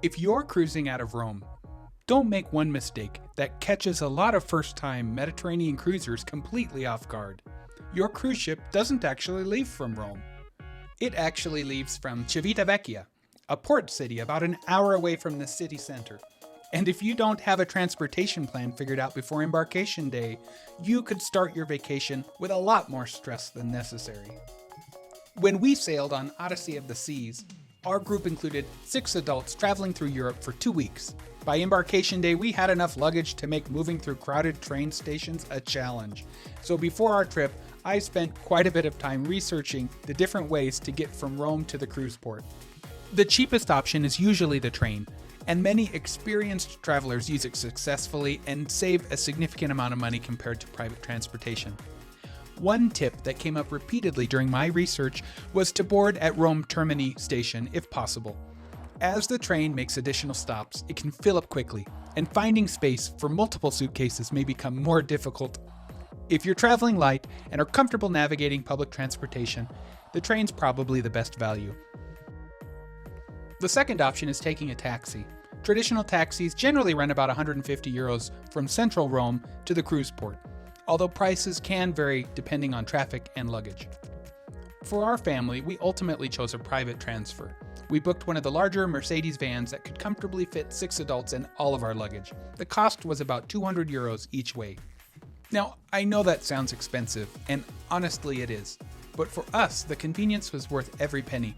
If you're cruising out of Rome, don't make one mistake that catches a lot of first-time Mediterranean cruisers completely off guard. Your cruise ship doesn't actually leave from Rome. It actually leaves from Civitavecchia, a port city about an hour away from the city center. And if you don't have a transportation plan figured out before embarkation day, you could start your vacation with a lot more stress than necessary. When we sailed on Odyssey of the Seas, our group included 6 adults traveling through Europe for 2 weeks. By embarkation day, we had enough luggage to make moving through crowded train stations a challenge. So before our trip, I spent quite a bit of time researching the different ways to get from Rome to the cruise port. The cheapest option is usually the train, and many experienced travelers use it successfully and save a significant amount of money compared to private transportation. One tip that came up repeatedly during my research was to board at Rome Termini station if possible. As the train makes additional stops, it can fill up quickly, and finding space for multiple suitcases may become more difficult. If you're traveling light and are comfortable navigating public transportation, the train's probably the best value. The second option is taking a taxi. Traditional taxis generally run about €150 from central Rome to the cruise port, although prices can vary depending on traffic and luggage. For our family, we ultimately chose a private transfer. We booked one of the larger Mercedes vans that could comfortably fit 6 adults and all of our luggage. The cost was about €200 each way. Now, I know that sounds expensive, and honestly it is, but for us, the convenience was worth every penny.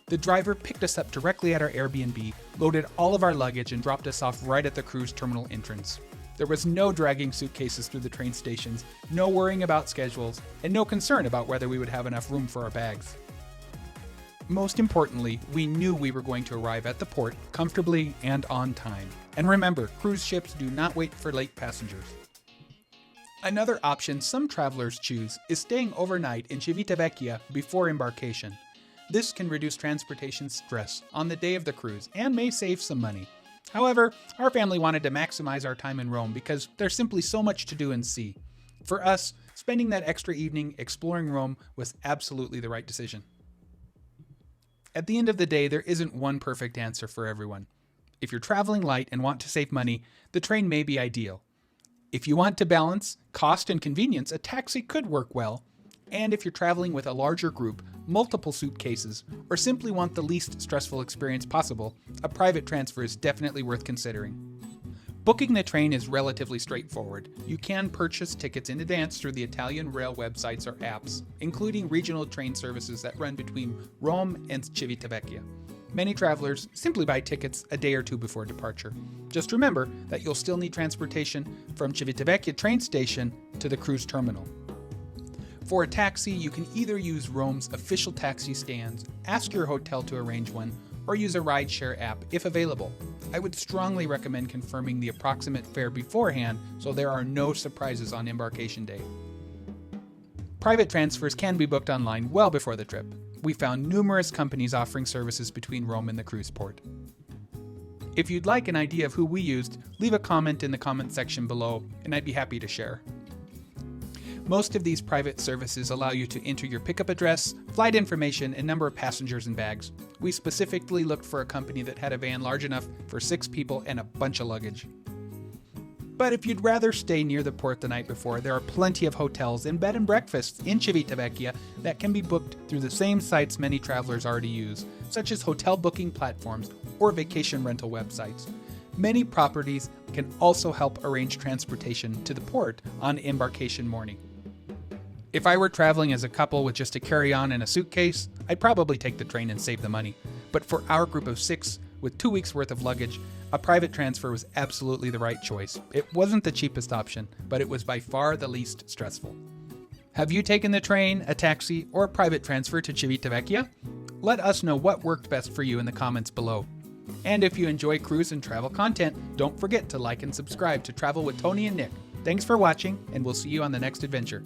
The driver picked us up directly at our Airbnb, loaded all of our luggage, and dropped us off right at the cruise terminal entrance. There was no dragging suitcases through the train stations, no worrying about schedules, and no concern about whether we would have enough room for our bags. Most importantly, we knew we were going to arrive at the port comfortably and on time. And remember, cruise ships do not wait for late passengers. Another option some travelers choose is staying overnight in Civitavecchia before embarkation. This can reduce transportation stress on the day of the cruise and may save some money. However, our family wanted to maximize our time in Rome because there's simply so much to do and see. For us, spending that extra evening exploring Rome was absolutely the right decision. At the end of the day, there isn't one perfect answer for everyone. If you're traveling light and want to save money, the train may be ideal. If you want to balance cost and convenience, a taxi could work well. And if you're traveling with a larger group, multiple suitcases, or simply want the least stressful experience possible, a private transfer is definitely worth considering. Booking the train is relatively straightforward. You can purchase tickets in advance through the Italian rail websites or apps, including regional train services that run between Rome and Civitavecchia. Many travelers simply buy tickets a day or 2 before departure. Just remember that you'll still need transportation from Civitavecchia train station to the cruise terminal. For a taxi, you can either use Rome's official taxi stands, ask your hotel to arrange one, or use a rideshare app if available. I would strongly recommend confirming the approximate fare beforehand so there are no surprises on embarkation day. Private transfers can be booked online well before the trip. We found numerous companies offering services between Rome and the cruise port. If you'd like an idea of who we used, leave a comment in the comment section below, and I'd be happy to share. Most of these private services allow you to enter your pickup address, flight information, and number of passengers and bags. We specifically looked for a company that had a van large enough for 6 people and a bunch of luggage. But if you'd rather stay near the port the night before, there are plenty of hotels and bed and breakfasts in Civitavecchia that can be booked through the same sites many travelers already use, such as hotel booking platforms or vacation rental websites. Many properties can also help arrange transportation to the port on embarkation morning. If I were traveling as a couple with just a carry-on and a suitcase, I'd probably take the train and save the money. But for our group of 6 with 2 weeks worth of luggage, a private transfer was absolutely the right choice. It wasn't the cheapest option, but it was by far the least stressful. Have you taken the train, a taxi, or a private transfer to Civitavecchia? Let us know what worked best for you in the comments below. And if you enjoy cruise and travel content, don't forget to like and subscribe to Travel with Tony and Nick. Thanks for watching, and we'll see you on the next adventure.